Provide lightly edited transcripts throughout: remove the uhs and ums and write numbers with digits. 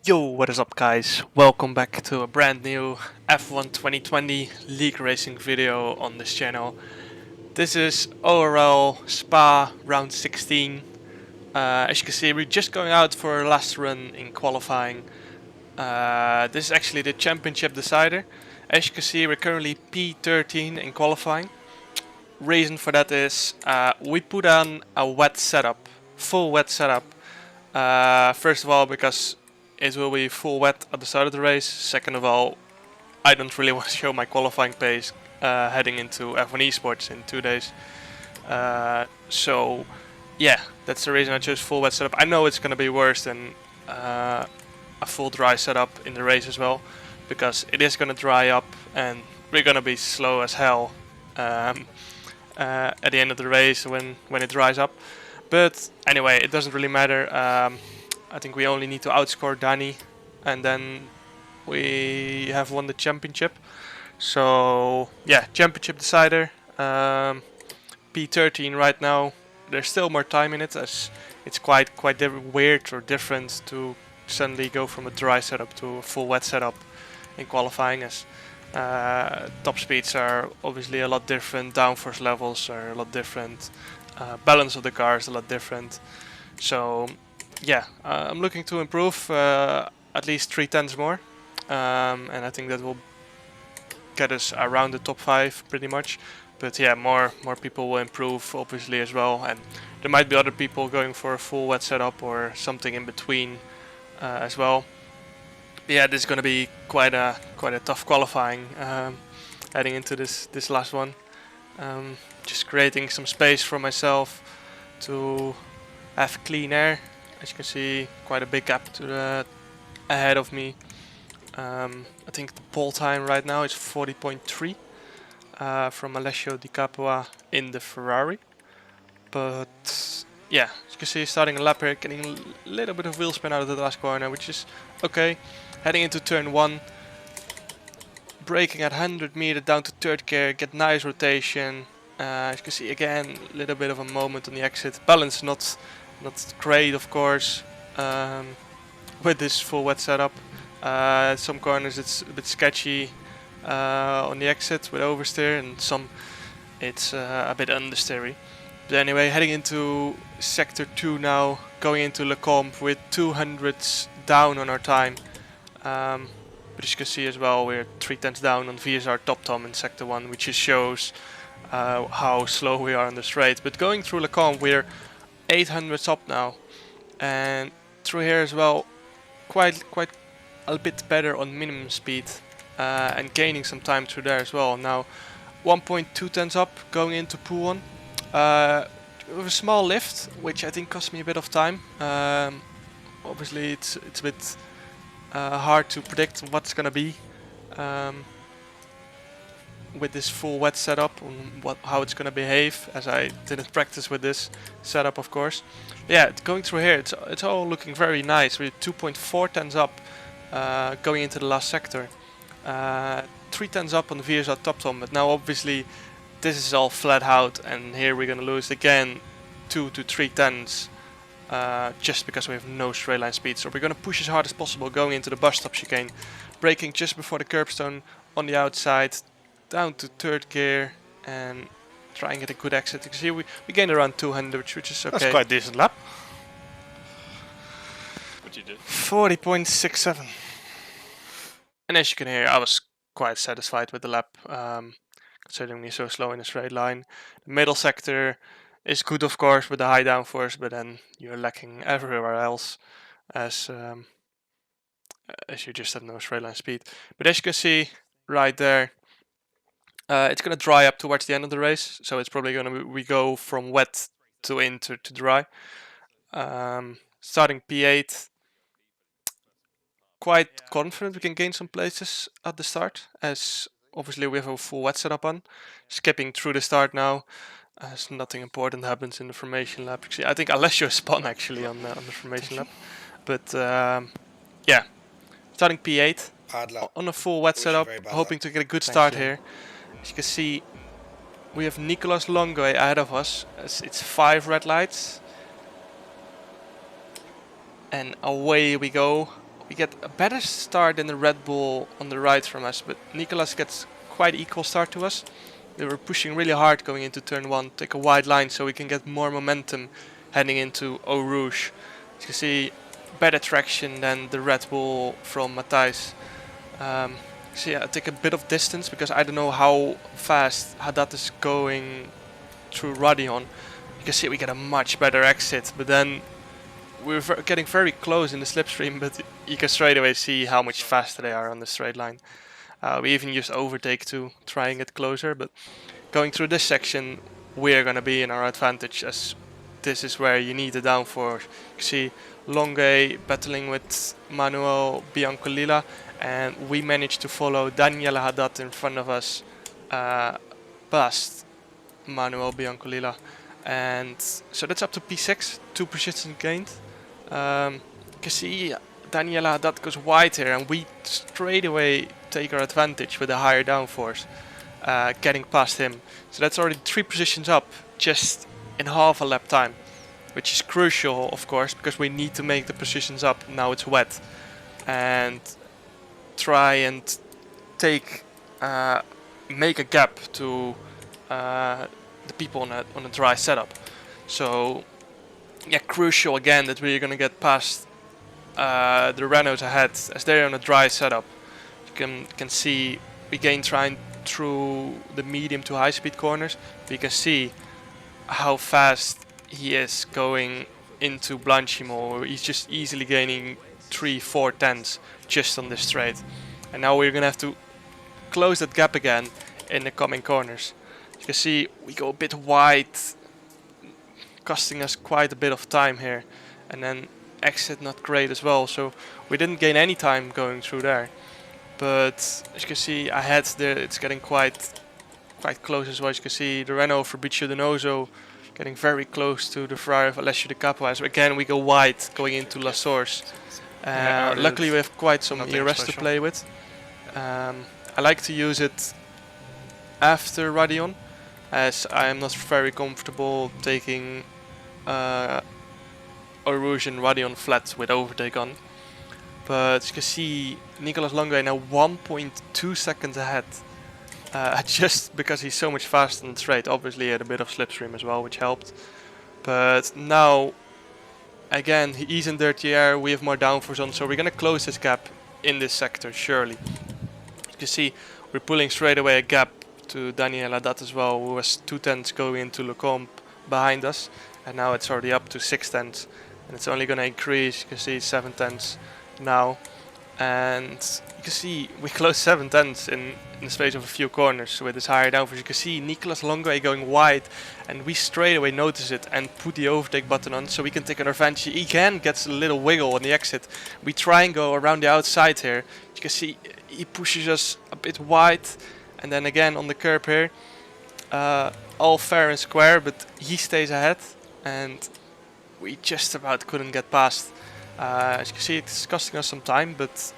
Yo, what is up guys? Welcome back to a brand new F1 2020 League Racing video on this channel. This is ORL Spa round 16. As you can see, we're just going out for a last run in qualifying. This is actually the championship decider. As you can see, we're currently P13 in qualifying. Reason for that is we put on a wet setup, full wet setup. First of all, because it will be full wet at the start of the race. Second of all, I don't really want to show my qualifying pace heading into F1 Esports in 2 days. So yeah, that's the reason I chose full wet setup. I know it's going to be worse than a full dry setup in the race as well, because it is going to dry up and we're going to be slow as hell at the end of the race when it dries up. But anyway, it doesn't really matter. I think we only need to outscore Danny, and then we have won the championship. So yeah, championship decider. P13 right now. There's still more time in it, as it's quite weird or different to suddenly go from a dry setup to a full wet setup in qualifying, as top speeds are obviously a lot different, downforce levels are a lot different, balance of the car is a lot different. So yeah, I'm looking to improve at least 3 tenths more, and I think that will get us around the top 5 pretty much. But yeah, more people will improve obviously as well, and there might be other people going for a full wet setup or something in between as well. Yeah, this is going to be quite a tough qualifying heading into this last one. Just creating some space for myself to have clean air. As you can see, quite a big gap to the ahead of me. I think the pole time right now is 40.3 from Alessio Di Capua in the Ferrari. But yeah, as you can see, starting a lap here, getting a little bit of wheel spin out of the last corner, which is okay. Heading into turn 1, braking at 100 meters down to third gear, get nice rotation. As you can see, again, a little bit of a moment on the exit. Balance not great, of course, with this full wet setup. Some corners it's a bit sketchy on the exit with oversteer, and some it's a bit understeery. But anyway, heading into sector 2 now, going into Le Combe with 200s down on our time. But as you can see as well, we're 3 tenths down on VSR Top Tom in sector 1, which just shows how slow we are on the straight. But going through Le Combe, we're 800s up now, and through here as well, quite a bit better on minimum speed, and gaining some time through there as well. Now 1.2 tenths up going into pool 1 with a small lift, which I think cost me a bit of time. Obviously it's a bit hard to predict what's gonna be with this full wet setup, on how it's gonna behave, as I didn't practice with this setup, of course. Yeah, going through here, it's all looking very nice. We're 2.4 tenths up going into the last sector. 3 tenths up on the VSR Top Tom, but now obviously this is all flat out, and here we're gonna lose again 2 to 3 tenths just because we have no straight line speed. So we're gonna push as hard as possible going into the bus stop chicane, braking just before the curbstone on the outside, down to third gear, and try and get a good exit. You can see we gained around 200, which is okay. That's quite a decent lap. What you did? 40.67. And as you can hear, I was quite satisfied with the lap, considering we're so slow in a straight line. The middle sector is good, of course, with the high downforce, but then you're lacking everywhere else, as you just have no straight line speed. But as you can see right there, it's gonna dry up towards the end of the race, so it's probably gonna we go from wet to into to dry. Starting P8, quite confident we can gain some places at the start, as obviously we have a full wet setup on. Skipping through the start now, as nothing important happens in the formation lap. Actually, I think Alessio spun actually on the formation lap, but yeah, starting P8 on a full wet setup, hoping to get a good start here. As you can see, we have Nicolas Longo ahead of us, as it's 5 red lights. And away we go. we get a better start than the Red Bull on the right from us, but Nicolas gets quite equal start to us. We were pushing really hard going into turn 1, take a wide line so we can get more momentum heading into Eau Rouge. As you can see, better traction than the Red Bull from Matthijs. So yeah, I take a bit of distance because I don't know how fast Haddad is going through Radion. You can see we get a much better exit, but then we're getting very close in the slipstream, but you can straight away see how much faster they are on the straight line. We even used overtake to try and get closer, but going through this section we're going to be in our advantage, as this is where you need the downforce. You can see Longue battling with Manuel Biancolilla, and we managed to follow Daniela Haddad in front of us past Manuel Biancolilla, and so that's up to P6, 2 positions gained. You can see Daniela Haddad goes wide here, and we straight away take our advantage with a higher downforce, getting past him. So that's already 3 positions up just in half a lap time, which is crucial, of course, because we need to make the positions up. Now it's wet, and try and take make a gap to the people on a dry setup. So yeah, crucial again that we're gonna get past the Renaults ahead, as they're on a dry setup. You can see we gain trying through the medium to high speed corners, but you can see how fast he is going into Blanchimont. He's just easily gaining 3-4 tenths just on this straight, and now we're gonna have to close that gap again in the coming corners. You can see we go a bit wide, costing us quite a bit of time here, and then exit not great as well, so we didn't gain any time going through there. But as you can see ahead there, it's getting quite close as well. As you can see the Renault Fabrizio Donoso getting very close to the Ferrari of Alessio De Capo. So again we go wide going into La Source. Luckily we have quite some ERS to play with. I like to use it after Radion, as I am not very comfortable taking Eau Rouge and Radion flat with overtake on. But as you can see, Nicolas Longue now 1.2 seconds ahead, just because he's so much faster on the straight. Obviously he had a bit of slipstream as well, which helped. But now, again, he's in dirty air, we have more downforce on, so we're going to close this gap in this sector, surely. You can see we're pulling straight away a gap to Daniel Haddad as well, who was 2 tenths going into Lecombe behind us, and now it's already up to 6 tenths, and it's only going to increase. You can see 7 tenths now, and you can see we closed 7 tenths in the space of a few corners with this higher downforce. You can see Nicolas Longue going wide, and we straight away notice it and put the overtake button on so we can take an advantage. He again gets a little wiggle on the exit. We try and go around the outside here. You can see he pushes us a bit wide, and then again on the curb here, all fair and square, but he stays ahead, and we just about couldn't get past. As you can see, it's costing us some time, but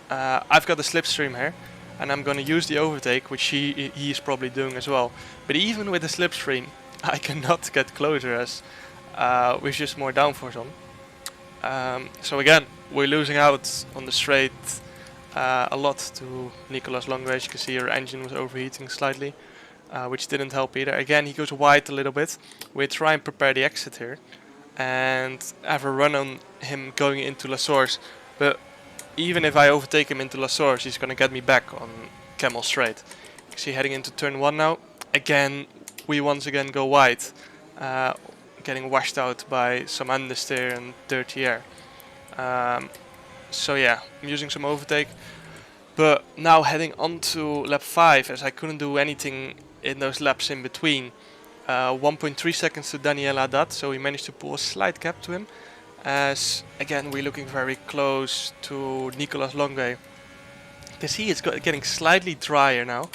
I've got the slipstream here, and I'm going to use the overtake, which he is probably doing as well. But even with the slipstream, I cannot get closer, as with just more downforce on. So again, we're losing out on the straight a lot to Nicolas Longue. As you can see, our engine was overheating slightly, which didn't help either. Again, he goes wide a little bit. We try and prepare the exit here and have a run on him going into La Source, but even if I overtake him into La Source, he's gonna get me back on Camel Straight. You can see heading into turn 1 now. Again, we once again go wide, getting washed out by some understeer and dirty air. So yeah, I'm using some overtake, but now heading on to lap 5, as I couldn't do anything in those laps in between. 1.3 seconds to Daniel Haddad, so we managed to pull a slight gap to him, as again we're looking very close to Nicolas Longue. You can see it's getting slightly drier now,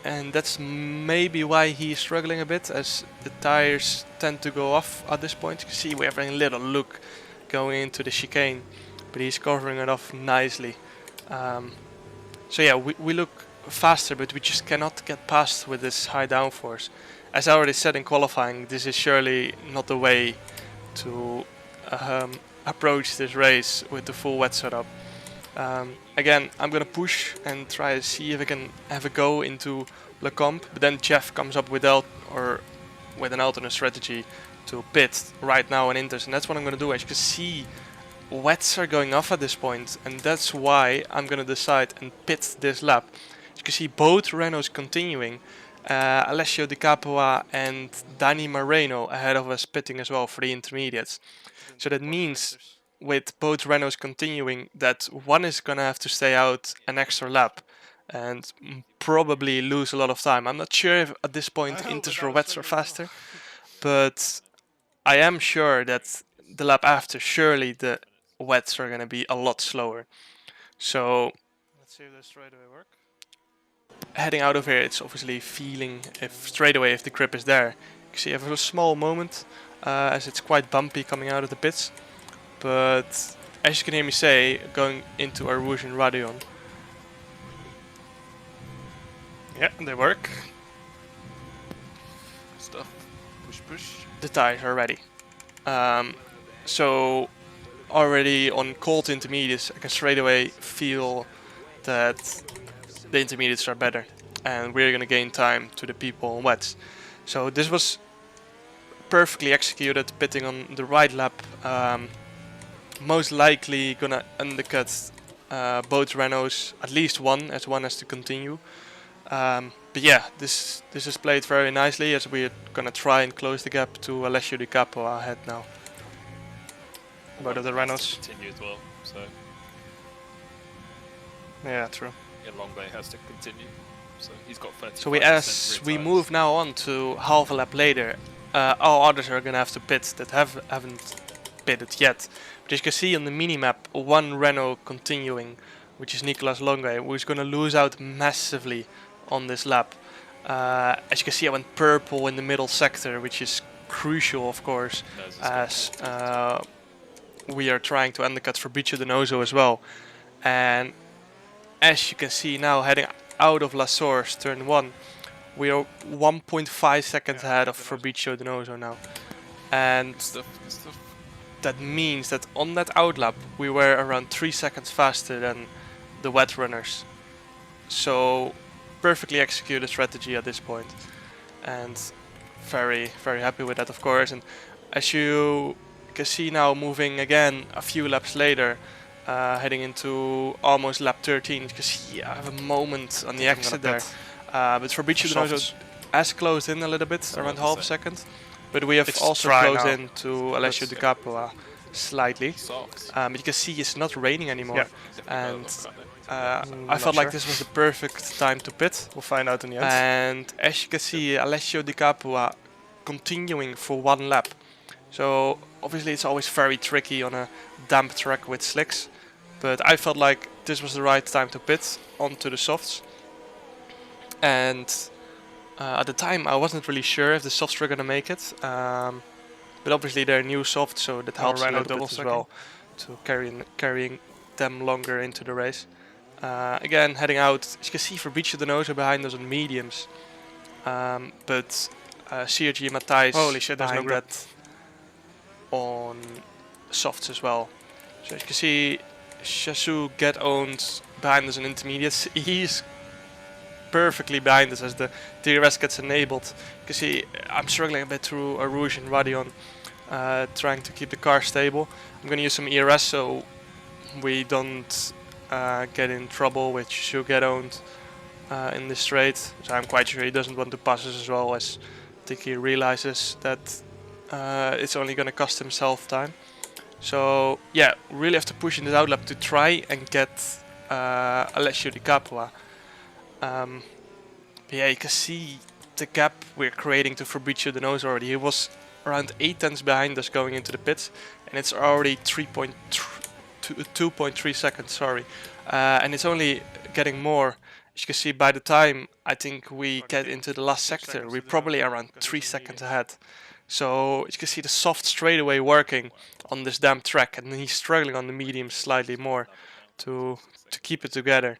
and that's maybe why he's struggling a bit, as the tires tend to go off at this point. You can see we're having a little look going into the chicane, but he's covering it off nicely. So yeah, we look faster, but we just cannot get past with this high downforce. As I already said in qualifying, this is surely not the way to approach this race with the full wet setup. Again, I'm gonna push and try to see if I can have a go into Le Comp, but then Jeff comes up with with an alternate strategy to pit right now in Inters, and that's what I'm gonna do. As you can see, wets are going off at this point, and that's why I'm gonna decide and pit this lap. As you can see, both Renaults continuing. Alessio Di Capua and Danny Moreno ahead of us pitting as well for the intermediates. So that means with both Renaults continuing that one is gonna have to stay out an extra lap and probably lose a lot of time. I'm not sure if at this point Inters or wets are faster, but I am sure that the lap after surely the wets are gonna be a lot slower. So let's see if this straightaway work. Heading out of here, it's obviously feeling if straightaway if the grip is there. You can see I have a small moment as it's quite bumpy coming out of the pits. But as you can hear me say, going into our Rouge and Radeon. Yeah, they work. Stuff. Push, push. The tires are ready. So already on cold intermediates, I can straight away feel that the intermediates are better, and we're gonna gain time to the people on wets. So this was perfectly executed, pitting on the right lap. Most likely gonna undercut both Renaults, at least one, as one has to continue. But yeah, this is played very nicely as we're gonna try and close the gap to Alessio Di Capo ahead now. Both of the Renaults. Continue as well, so Yeah, true. Longbay has to continue. So he's got 30. So as we move now on to half a lap later, all others are gonna have to pit that haven't pitted yet. But as you can see on the minimap, one Renault continuing, which is Nicolas Longbay, who's gonna lose out massively on this lap. As you can see, I went purple in the middle sector, which is crucial, of course, as we are trying to undercut Fabrizio Donoso as well. And as you can see now, heading out of La Source, turn 1, we are 1.5 seconds ahead of Fabrizio Donoso now. And that means that on that outlap, we were around 3 seconds faster than the wet runners. So perfectly executed strategy at this point, and very happy with that, of course. And as you can see now, moving again a few laps later, heading into almost lap 13, you can see I have a moment on the exit there, but Fabrizio Donoso has closed in a little bit, around half a second, but we have also closed in to Alessio Di Capo slightly. But you can see it's not raining anymore, and I felt like this was the perfect time to pit. We'll find out in the end. And as you can see, Alessio Di Capua continuing for one lap. So obviously it's always very tricky on a damp track with slicks, but I felt like this was the right time to pit onto the softs. And at the time I wasn't really sure if the softs were gonna make it, but obviously they're new softs, so that helps a little bit as well to carrying them longer into the race. Again, heading out, as you can see Fabrizio Donoso behind us on mediums, but CRG and Matthijs behind that on softs as well. So as you can see, Chassou get owned behind us on intermediates. He's perfectly behind us as the DRS gets enabled. You can see I'm struggling a bit through a Rouge and Radeon, trying to keep the car stable. I'm going to use some ERS so we don't get in trouble with Chassou get owned in this straight. So I'm quite sure he doesn't want to pass us as well, as I think he realizes that it's only going to cost himself time. So yeah, really have to push in this outlap to try and get Alessio Di Capua. But yeah, you can see the gap we're creating to Fabrizio Donoso already. He was around 8 tenths behind us going into the pits, and it's already 2.3 seconds, sorry. And it's only getting more. As you can see, by the time I think we get into the last sector, we're probably around 3 seconds ahead. So as you can see, the soft straightaway working on this damn track, and he's struggling on the medium slightly more to keep it together.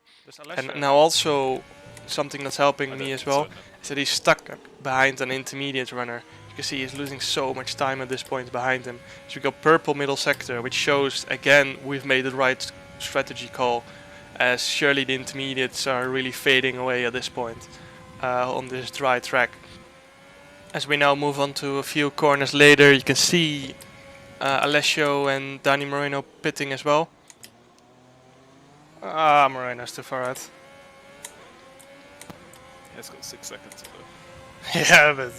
And now also something that's helping me as well is that he's stuck behind an intermediate runner. You can see he's losing so much time at this point behind him. So we go purple middle sector, which shows again we've made the right strategy call, as surely the intermediates are really fading away at this point on this dry track. As we now move on to a few corners later, you can see Alessio and Dani Moreno pitting as well. Ah, Moreno's too far out. Yeah, it's got 6 seconds to go. Yeah, but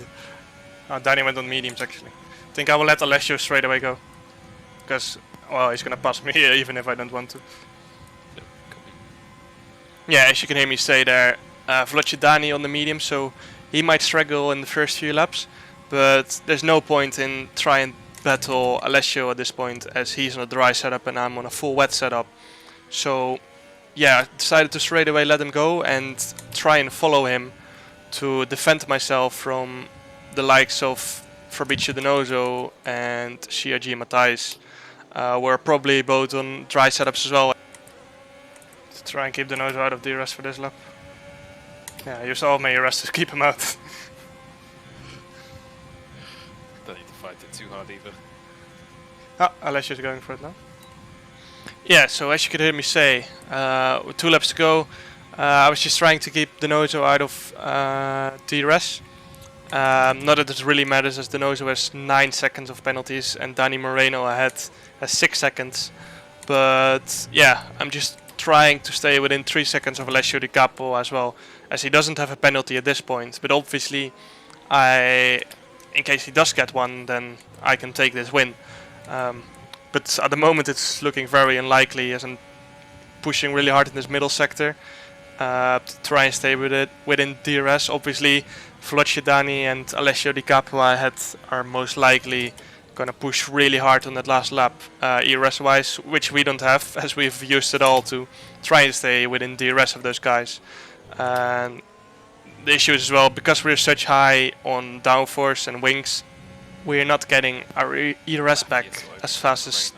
Dani went on mediums actually. I think I will let Alessio straight away go. Because, well, he's gonna pass me even if I don't want to. Yep, copy. Yeah, as you can hear me say there, Dani on the medium, so he might struggle in the first few laps. But there's no point in trying to battle Alessio at this point, as he's on a dry setup and I'm on a full wet setup. So, yeah, I decided to straight away let him go and try and follow him to defend myself from the likes of Fabrizio Donoso and CRG Matthijs. We're probably both on dry setups as well. To try and keep Donoso out of DRS for this lap. Yeah, use all my DRS to keep him out. Don't need to fight it too hard either. Alessio's going for it now. Yeah, so as you could hear me say, with 2 laps to go, I was just trying to keep Donoso out of DRS. Not that it really matters, as Donoso has 9 seconds of penalties and Dani Moreno ahead has 6 seconds. But yeah, I'm just trying to stay within 3 seconds of Alessio Di Capo as well, as he doesn't have a penalty at this point. But obviously, in case he does get one, then I can take this win. But at the moment it's looking very unlikely, as I'm pushing really hard in this middle sector to try and stay with it within DRS. Obviously, Dani and Alessio Di Capo ahead are most likely going to push really hard on that last lap, ERS wise, which we don't have, as we've used it all to try and stay within DRS of those guys. And the issue is as well, because we're such high on downforce and wings, we're not getting our ERS back as fast as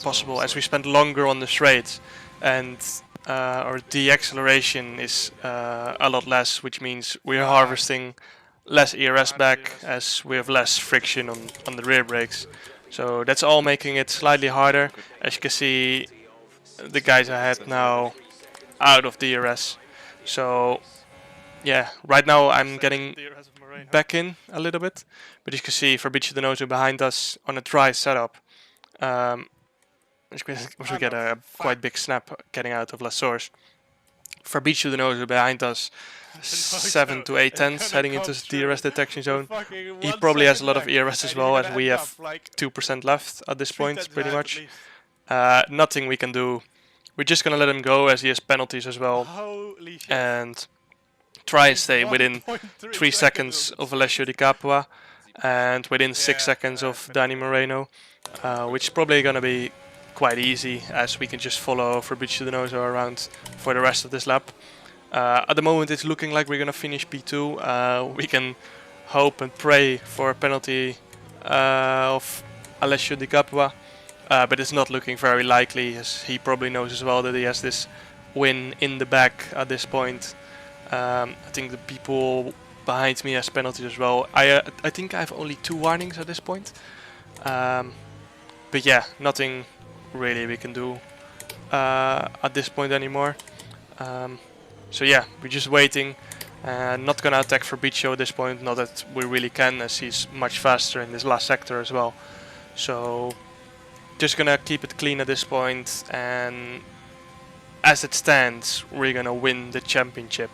possible, as we spend longer on the straight, and our deceleration is a lot less, which means we're harvesting less ERS back as we have less friction on the rear brakes. So that's all making it slightly harder. As you can see, the guys ahead now out of DRS. So yeah, right now I'm getting back in a little bit, but as you can see, Fabrizio Donoso behind us on a dry setup. We get a quite big snap getting out of La Source. Fabrizio Donoso behind us, 7 to 8 tenths heading into the DRS detection zone. He probably has a lot of ERS as well, as we have 2% left at this point, pretty much. Nothing we can do. We're just gonna let him go, as he has penalties as well, and try and stay within 3 seconds of Alessio Di Capua and within 6 seconds of Dani Moreno, which is probably gonna be quite easy, as we can just follow Fabrizio Donoso around for the rest of this lap. At the moment it's looking like we're gonna finish P2. We can hope and pray for a penalty of Alessio Di Capua, but it's not looking very likely, as he probably knows as well that he has this win in the back at this point. I think the people behind me has penalties as well. I think I have only 2 warnings at this point. But yeah, nothing really we can do at this point anymore. So yeah, we're just waiting. Not gonna attack Fabrizio at this point, not that we really can, as he's much faster in this last sector as well. So just gonna keep it clean at this point, and as it stands, we're gonna win the championship.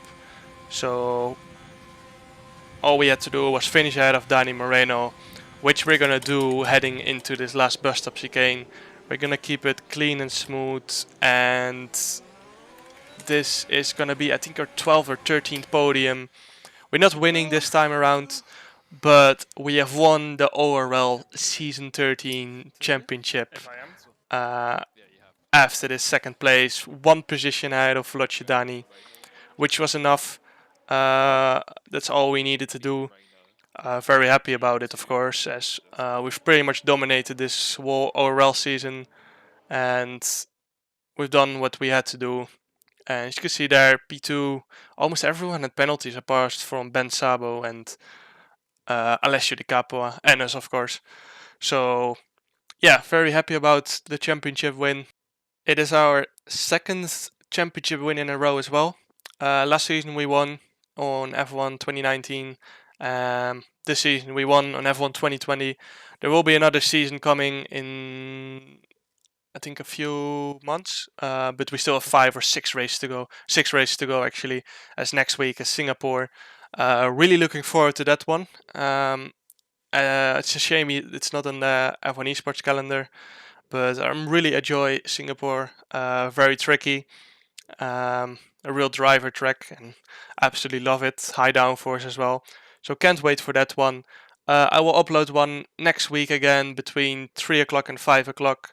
So all we had to do was finish ahead of Dani Moreno, which we're gonna do heading into this last bus stop chicane. We're gonna keep it clean and smooth, and this is gonna be, I think, our 12th or 13th podium. We're not winning this time around, but we have won the ORL Season 13 championship after this second place, 1 position ahead of Dani, which was enough. That's all we needed to do. Very happy about it, of course, as we've pretty much dominated this whole ORL season, and we've done what we had to do. And as you can see there, P2, almost everyone had penalties apart from Ben Sabo and Alessio Di Capua and us, of course. So yeah, very happy about the championship win. It is our second championship win in a row as well. Last season we won on F1 2019. This season we won on F1 2020. There will be another season coming in, I think, a few months, but we still have 5 or 6 races to go. 6 races to go actually, as next week is Singapore. Really looking forward to that one. It's a shame it's not on the F1 Esports calendar, but I really enjoy Singapore. Very tricky, a real driver track, and absolutely love it. High downforce as well, so can't wait for that one. I will upload one next week again between 3 o'clock and 5 o'clock,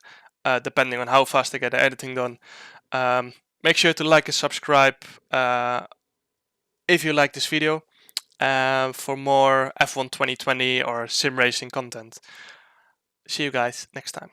depending on how fast I get the editing done. Make sure to like and subscribe if you like this video for more F1 2020 or sim racing content. See you guys next time.